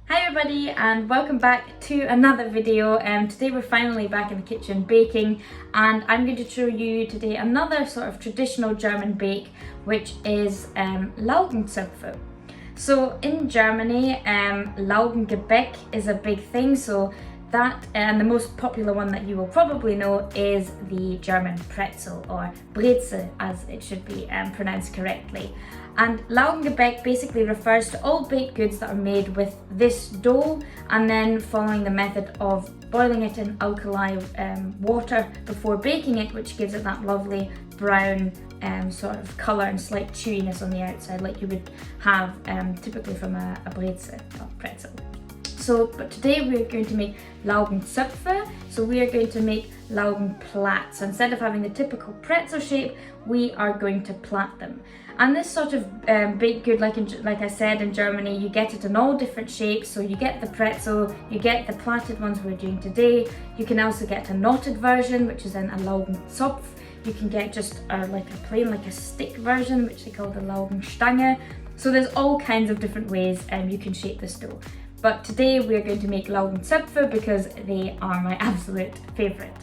Hi everybody and welcome back to another video. Today we're finally back in the kitchen baking, and I'm going to show you today another sort of traditional German bake, which is Laugenzöpfe. So in Germany, Laugengebäck is a big thing, so that and the most popular one that you will probably know is the German pretzel, or Brezel as it should be pronounced correctly. And Laugengebäck basically refers to all baked goods that are made with this dough and then following the method of boiling it in alkali water before baking it, which gives it that lovely brown sort of colour and slight chewiness on the outside, like you would have typically from a Brezel or pretzel. But today we are going to make Laugenzöpfe, so we are going to make Laugenplatt. So instead of having the typical pretzel shape, we are going to plait them. And this sort of baked good, like I said, in Germany, you get it in all different shapes. So you get the pretzel, you get the plaited ones we're doing today. You can also get a knotted version, which is then a Laugenzopf. You can get just like a stick version, which they call the Laugenstange. So there's all kinds of different ways you can shape this dough. But today we are going to make Laugenzöpfe because they are my absolute favourite.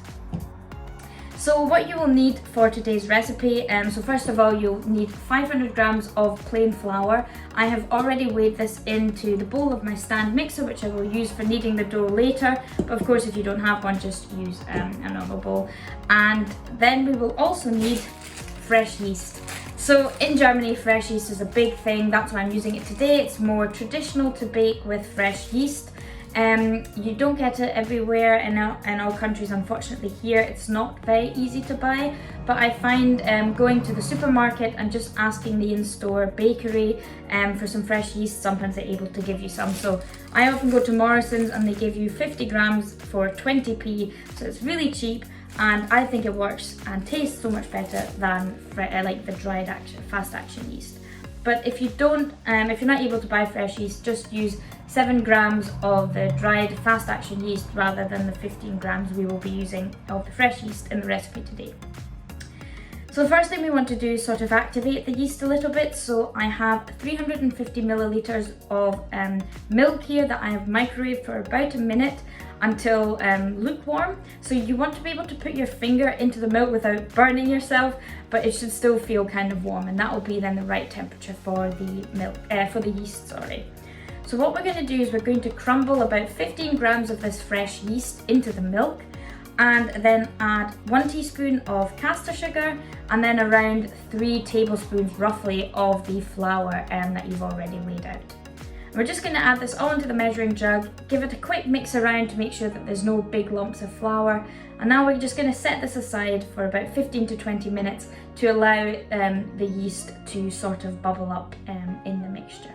So what you will need for today's recipe, so first of all you'll need 500 grams of plain flour. I have already weighed this into the bowl of my stand mixer, which I will use for kneading the dough later, but of course if you don't have one, just use a normal bowl. And then we will also need fresh yeast. So in Germany, fresh yeast is a big thing. That's why I'm using it today. It's more traditional to bake with fresh yeast. You don't get it everywhere in all countries, unfortunately. Here it's not very easy to buy, but I find going to the supermarket and just asking the in-store bakery for some fresh yeast, sometimes they're able to give you some. So I often go to Morrison's and they give you 50 grams for 20p, so it's really cheap. And I think it works and tastes so much better than like the dried fast action yeast. But if you don't, if you're not able to buy fresh yeast, just use 7 grams of the dried fast action yeast rather than the 15 grams we will be using of the fresh yeast in the recipe today. So the first thing we want to do is sort of activate the yeast a little bit. So I have 350 milliliters of milk here that I have microwaved for about a minute until lukewarm. So you want to be able to put your finger into the milk without burning yourself, but it should still feel kind of warm, and that will be then the right temperature for the milk, for the yeast, sorry. So what we're going to do is we're going to crumble about 15 grams of this fresh yeast into the milk, and then add 1 teaspoon of caster sugar and then around 3 tablespoons roughly of the flour that you've already weighed out. And we're just going to add this all into the measuring jug, give it a quick mix around to make sure that there's no big lumps of flour, and now we're just going to set this aside for about 15 to 20 minutes to allow the yeast to sort of bubble up in the mixture.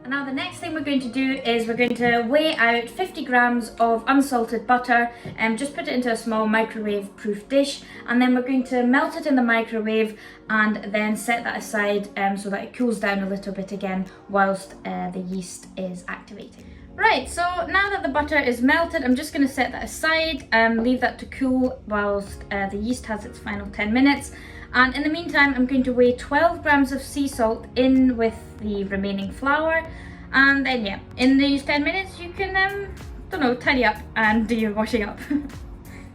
And now the next thing we're going to do is we're going to weigh out 50 grams of unsalted butter and just put it into a small microwave proof dish, and then we're going to melt it in the microwave and then set that aside so that it cools down a little bit again whilst the yeast is activating. Right, so now that the butter is melted, I'm just going to set that aside and leave that to cool whilst the yeast has its final 10 minutes. And in the meantime, I'm going to weigh 12 grams of sea salt in with the remaining flour. And then, yeah, in these 10 minutes, you can, tidy up and do your washing up.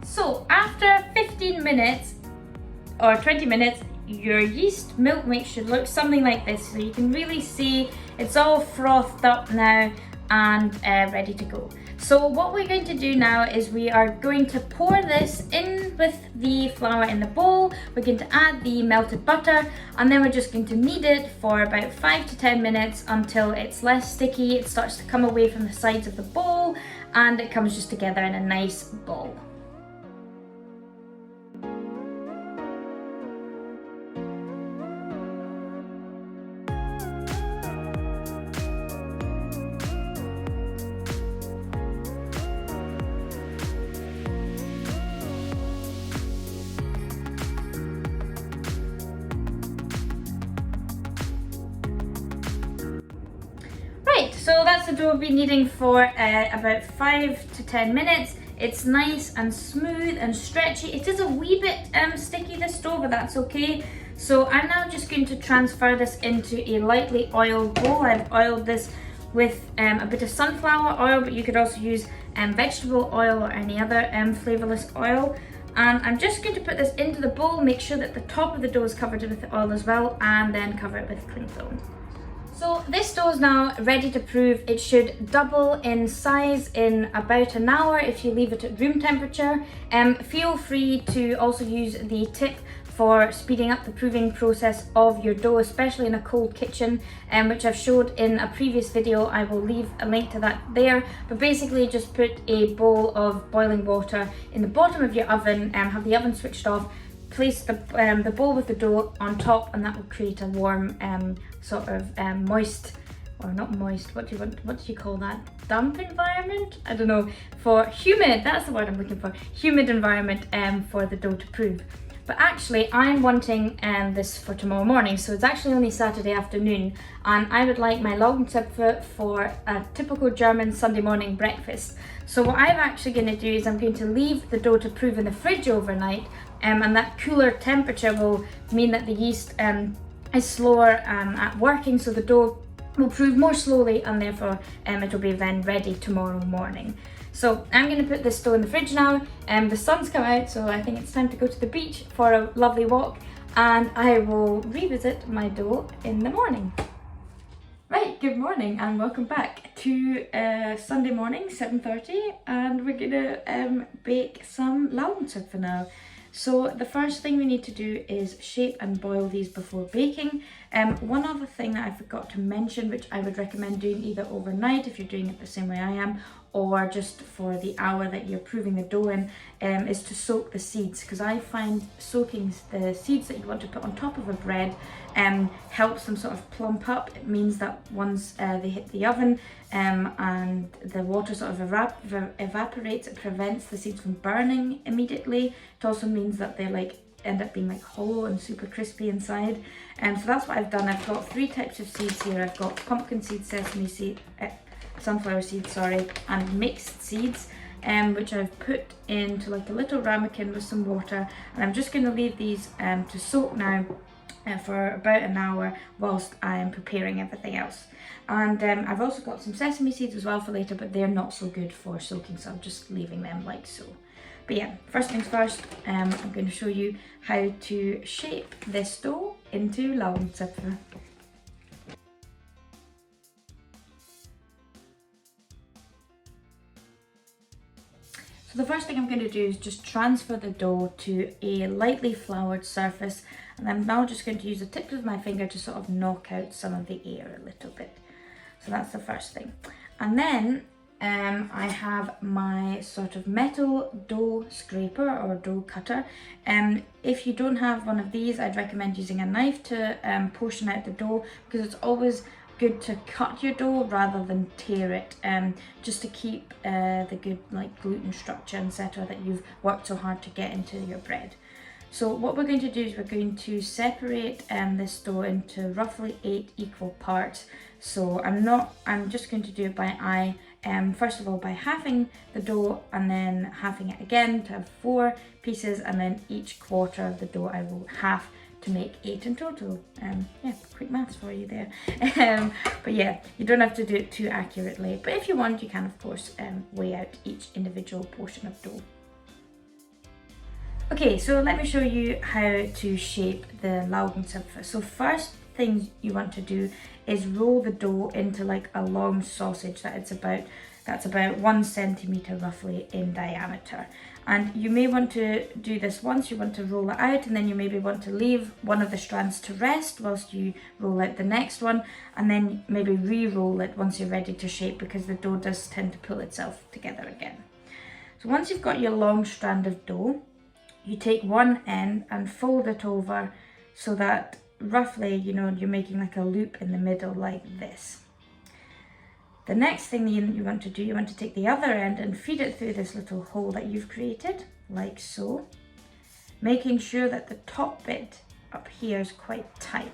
So after 15 minutes or 20 minutes, your yeast milk mix should look something like this. So you can really see it's all frothed up now and ready to go. So what we're going to do now is we are going to pour this in with the flour in the bowl. We're going to add the melted butter, and then we're just going to knead it for about 5 to 10 minutes until it's less sticky. It starts to come away from the sides of the bowl and it comes just together in a nice ball. So that's the dough we'll be kneading for about 5 to 10 minutes. It's nice and smooth and stretchy. It is a wee bit sticky, this dough, but that's okay. So I'm now just going to transfer this into a lightly oiled bowl. I've oiled this with a bit of sunflower oil, but you could also use vegetable oil or any other flavourless oil. And I'm just going to put this into the bowl, make sure that the top of the dough is covered with the oil as well, and then cover it with cling film. So this dough is now ready to prove. It should double in size in about an hour if you leave it at room temperature. Feel free to also use the tip for speeding up the proving process of your dough, especially in a cold kitchen, which I've showed in a previous video. I will leave a link to that there. But basically just put a bowl of boiling water in the bottom of your oven and have the oven switched off. Place the bowl with the dough on top, and that will create a warm sort of moist, or not moist, what do you call that? Damp environment? I don't know. For humid, that's the word I'm looking for. Humid environment for the dough to prove. But actually I'm wanting this for tomorrow morning, so it's actually only Saturday afternoon, and I would like my Laugenzöpfe for a typical German Sunday morning breakfast. So what I'm actually going to do is I'm going to leave the dough to prove in the fridge overnight, and that cooler temperature will mean that the yeast is slower at working, so the dough will prove more slowly, and therefore it'll be then ready tomorrow morning. So I'm going to put this dough in the fridge now. The sun's come out, so I think it's time to go to the beach for a lovely walk, and I will revisit my dough in the morning. Right, good morning and welcome back to Sunday morning, 7:30, and we're going to bake some Laugenzöpfe now. So the first thing we need to do is shape and boil these before baking. One other thing that I forgot to mention, which I would recommend doing either overnight if you're doing it the same way I am, or just for the hour that you're proving the dough in, is to soak the seeds, because I find soaking the seeds that you want to put on top of a bread helps them sort of plump up. It means that once they hit the oven and the water sort of evaporates, it prevents the seeds from burning immediately. It also means that they end up being hollow and super crispy inside. So that's what I've done. I've got 3 types of seeds here. I've got pumpkin seed, sesame seed, sunflower seeds, sorry, and mixed seeds, which I've put into a little ramekin with some water, and I'm just going to leave these to soak now for about an hour whilst I am preparing everything else. And I've also got some sesame seeds as well for later, but they're not so good for soaking, so I'm just leaving them like so. But yeah, first things first, I'm going to show you how to shape this dough into Laugenzöpfe. So the first thing I'm going to do is just transfer the dough to a lightly floured surface, and I'm now just going to use the tips of my finger to sort of knock out some of the air a little bit. So that's the first thing. And then I have my sort of metal dough scraper or dough cutter. If you don't have one of these, I'd recommend using a knife to portion out the dough, because it's always good to cut your dough rather than tear it, just to keep the good gluten structure, etc., that you've worked so hard to get into your bread. So what we're going to do is we're going to separate this dough into roughly 8 equal parts. So I'm just going to do it by eye. First of all by halving the dough and then halving it again to have 4 pieces, and then each quarter of the dough I will half to make 8 in total. Yeah, quick maths for you there. But yeah, you don't have to do it too accurately, but if you want, you can of course weigh out each individual portion of dough. Okay, so let me show you how to shape the Laugenzöpfe. So first thing you want to do is roll the dough into a long sausage that's about 1 centimeter roughly in diameter. And you may want to do this once, you want to roll it out, and then you maybe want to leave one of the strands to rest whilst you roll out the next one, and then maybe re-roll it once you're ready to shape, because the dough does tend to pull itself together again. So once you've got your long strand of dough, you take one end and fold it over so that roughly, you're making a loop in the middle like this. The next thing you want to do, you want to take the other end and feed it through this little hole that you've created, like so, making sure that the top bit up here is quite tight.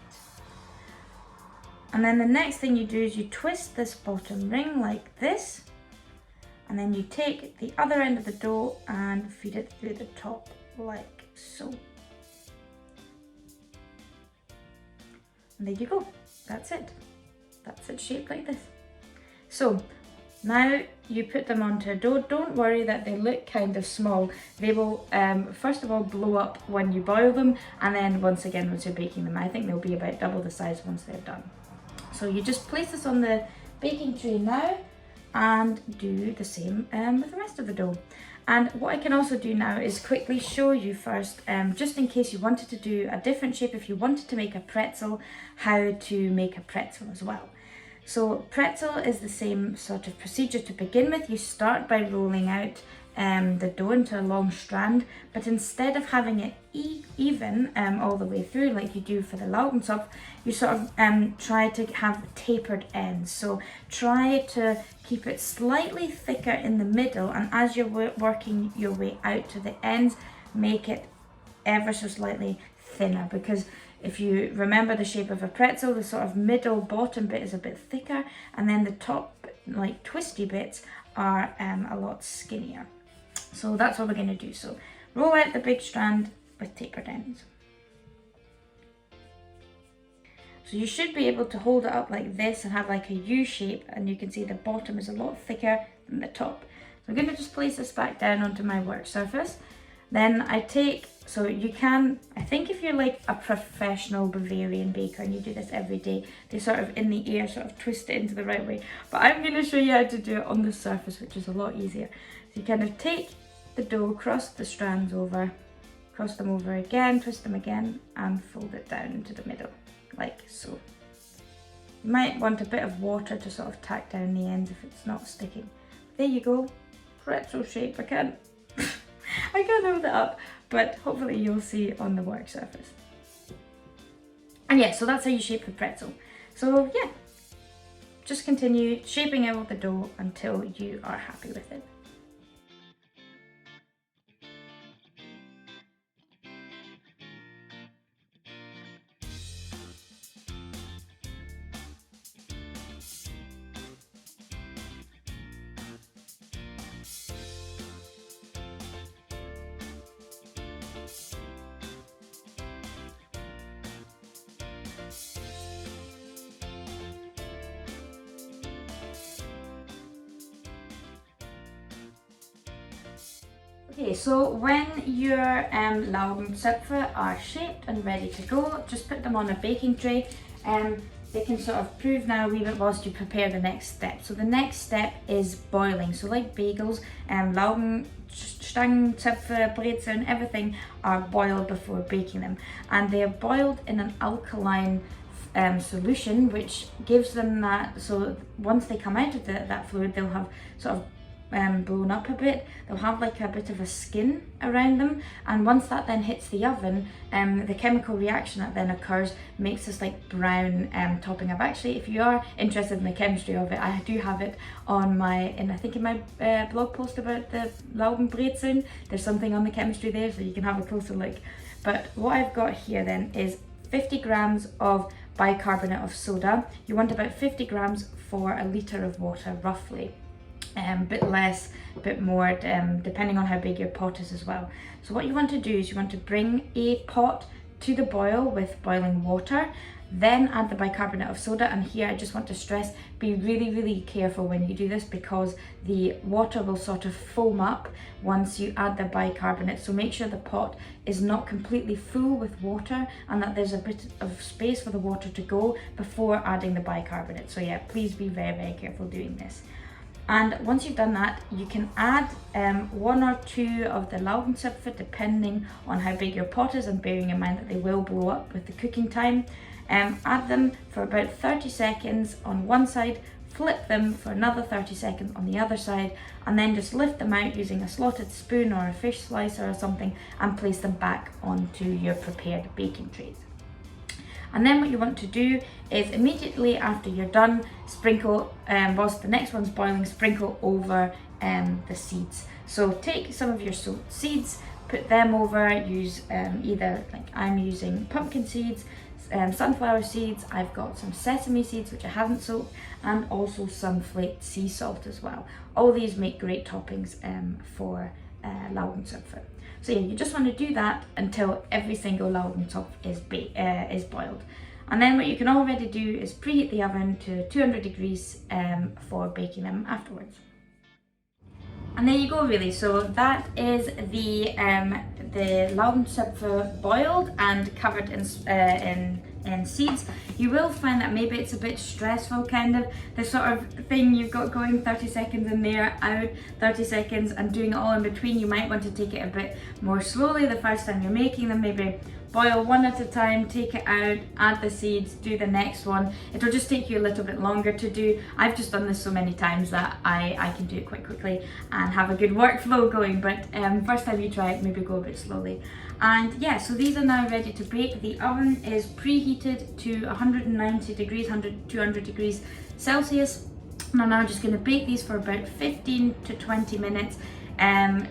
And then the next thing you do is you twist this bottom ring like this, and then you take the other end of the dough and feed it through the top like so. And there you go, that's it shaped like this. So now you put them onto a dough. Don't worry that they look kind of small. They will first of all blow up when you boil them, and then once again once you're baking them. I think they'll be about double the size once they're done. So you just place this on the baking tray now and do the same with the rest of the dough. And what I can also do now is quickly show you first, just in case you wanted to do a different shape, if you wanted to make a pretzel, how to make a pretzel as well. So pretzel is the same sort of procedure to begin with. You start by rolling out the dough into a long strand, but instead of having it even all the way through like you do for the Laugenzöpfe, you sort of try to have tapered ends. So try to keep it slightly thicker in the middle, and as you're working your way out to the ends, make it ever so slightly thinner, because if you remember the shape of a pretzel, the sort of middle bottom bit is a bit thicker, and then the top like twisty bits are a lot skinnier. So that's what we're going to do. So roll out the big strand with tapered ends. So you should be able to hold it up like this and have like a U shape, and you can see the bottom is a lot thicker than the top. So I'm going to just place this back down onto my work surface. Then I take, so you can, I think if you're like a professional Bavarian baker and you do this every day, they sort of in the air sort of twist it into the right way. But I'm going to show you how to do it on the surface, which is a lot easier. So you kind of take the dough, cross the strands over, cross them over again, twist them again, and fold it down into the middle, like so. You might want a bit of water to sort of tack down the ends if it's not sticking. There you go, pretzel shape. I can't hold it up, but hopefully you'll see on the work surface. And yeah, so that's how you shape the pretzel. So yeah, just continue shaping out the dough until you are happy with it. Okay, so when your Laugenzöpfe are shaped and ready to go, just put them on a baking tray. They can sort of prove now a wee bit whilst you prepare the next step. So the next step is boiling. So like bagels, Laugenzöpfe, Brezeln, everything are boiled before baking them. And they are boiled in an alkaline solution, which gives them that, so once they come out of that fluid, they'll have sort of blown up a bit. They'll have like a bit of a skin around them, and once that then hits the oven, the chemical reaction that then occurs makes this like brown topping. I've actually, if you are interested in the chemistry of it, I do have it on my, I think in my blog post about the Laugenbrezeln. There's something on the chemistry there, so you can have a closer look. But what I've got here then is 50 grams of bicarbonate of soda. You want about 50 grams for a litre of water roughly. A bit less, a bit more, depending on how big your pot is as well. So what you want to do is you want to bring a pot to the boil with boiling water, then add the bicarbonate of soda. And here I just want to stress, be really careful when you do this, because the water will sort of foam up once you add the bicarbonate. So make sure the pot is not completely full with water and that there's a bit of space for the water to go before adding the bicarbonate. So yeah, please be very careful doing this. And once you've done that, you can add 1 or 2 of the Laugenzöpfe, depending on how big your pot is, and bearing in mind that they will blow up with the cooking time. Add them for about 30 seconds on one side, flip them for another 30 seconds on the other side, and then just lift them out using a slotted spoon or a fish slicer or something, and place them back onto your prepared baking trays. And then what you want to do is immediately after you're done, sprinkle, whilst the next one's boiling, sprinkle over the seeds. So take some of your soaked seeds, put them over, use either, like I'm using pumpkin seeds, sunflower seeds, I've got some sesame seeds which I haven't soaked, and also some flaked sea salt as well. All these make great toppings for Laugenzöpfe. So yeah, you just want to do that until every single Laugenzöpfe is boiled. And then what you can already do is preheat the oven to 200 degrees for baking them afterwards. And there you go, really. So that is the Laugenzöpfe boiled and covered in seeds. You will find that maybe it's a bit stressful, kind of the sort of thing you've got going, 30 seconds in there, out, 30 seconds, and doing it all in between. You might want to take it a bit more slowly the first time you're making them. Maybe boil one at a time, take it out, add the seeds, do the next one. It'll just take you a little bit longer to do. I've just done this so many times that I can do it quite quickly and have a good workflow going, but first time you try it, maybe go a bit slowly. And yeah, so these are now ready to bake. The oven is preheated to 190 degrees, 200 degrees Celsius. And I'm now just going to bake these for about 15 to 20 minutes,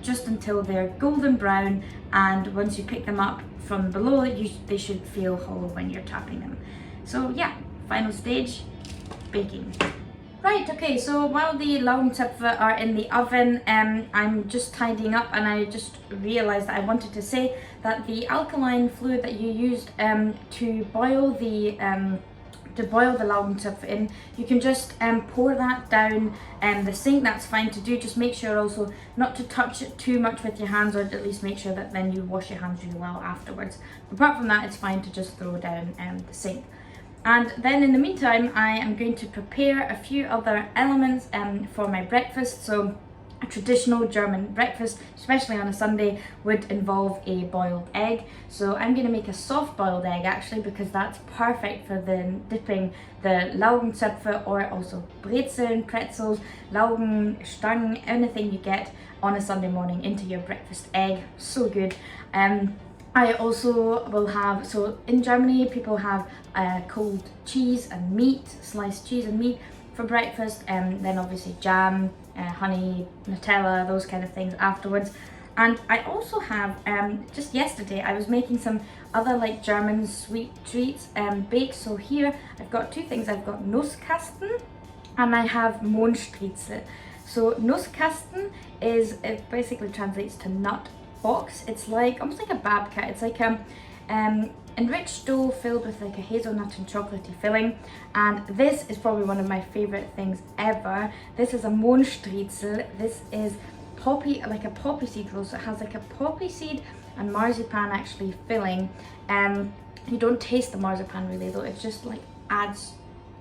just until they're golden brown, and once you pick them up from below, they should feel hollow when you're tapping them. So yeah, final stage, baking. Right, okay, so while the Laugenzöpfe are in the oven, I'm just tidying up, and I just realised that I wanted to say that the alkaline fluid that you used to boil the Laugenzöpfe in, you can just pour that down the sink. That's fine to do. Just make sure also not to touch it too much with your hands, or at least make sure that then you wash your hands really well afterwards. Apart from that, it's fine to just throw down the sink. And then in the meantime, I am going to prepare a few other elements for my breakfast. So a traditional German breakfast, especially on a Sunday, would involve a boiled egg. So I'm going to make a soft boiled egg actually, because that's perfect for dipping the Laugenzöpfe, or also Brezeln, pretzels, Laugenstangen, anything you get on a Sunday morning into your breakfast egg. So good. I also will have, so in Germany people have cold cheese and meat, sliced cheese and meat for breakfast, and then obviously jam, honey, Nutella, those kind of things afterwards. And I also have, just yesterday I was making some other like German sweet treats baked. So here I've got two things. I've got Nusskasten and I have Mondstriezel. So Nusskasten is, it basically translates to nut box. It's like almost like a babka. It's like enriched dough filled with like a hazelnut and chocolatey filling, and this is probably one of my favorite things ever. This is a Mondstriezel. This is poppy, like a poppy seed roll, so it has like a poppy seed and marzipan actually filling. You don't taste the marzipan really though, it just like adds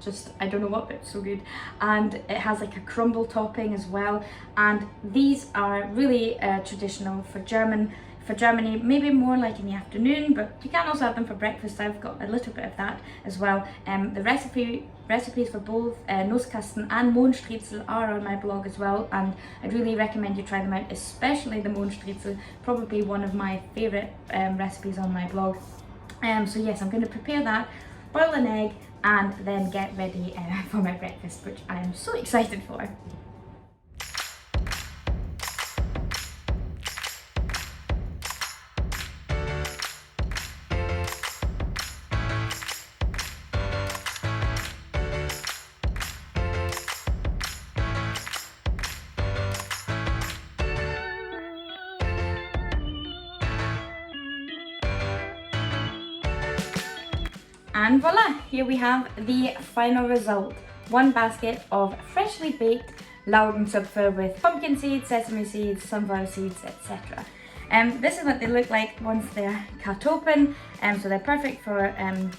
just, I don't know what, but it's so good. And it has like a crumble topping as well, and these are really traditional for Germany, maybe more like in the afternoon, but you can also have them for breakfast. I've got a little bit of that as well. The recipes for both Nusskasten and Mondstriezel are on my blog as well, and I'd really recommend you try them out, especially the Mondstriezel, probably one of my favourite recipes on my blog. So yes, I'm going to prepare that, boil an egg, and then get ready for my breakfast, which I am so excited for. And voila, here we have the final result. One basket of freshly baked Laugenzöpfe with pumpkin seeds, sesame seeds, sunflower seeds, etc. This is what they look like once they're cut open. So they're perfect for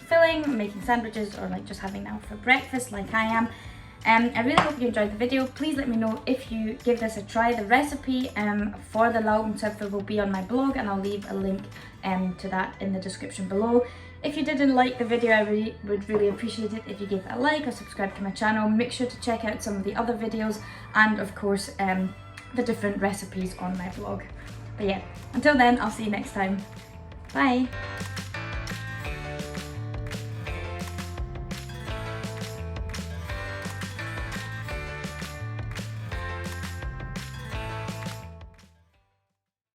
filling, making sandwiches, or like just having them for breakfast like I am. I really hope you enjoyed the video. Please let me know if you give this a try. The recipe for the Laugenzöpfe will be on my blog, and I'll leave a link to that in the description below. If you didn't like the video, I would really appreciate it if you gave it a like or subscribe to my channel. Make sure to check out some of the other videos, and of course the different recipes on my blog. But yeah, until then, I'll see you next time. Bye!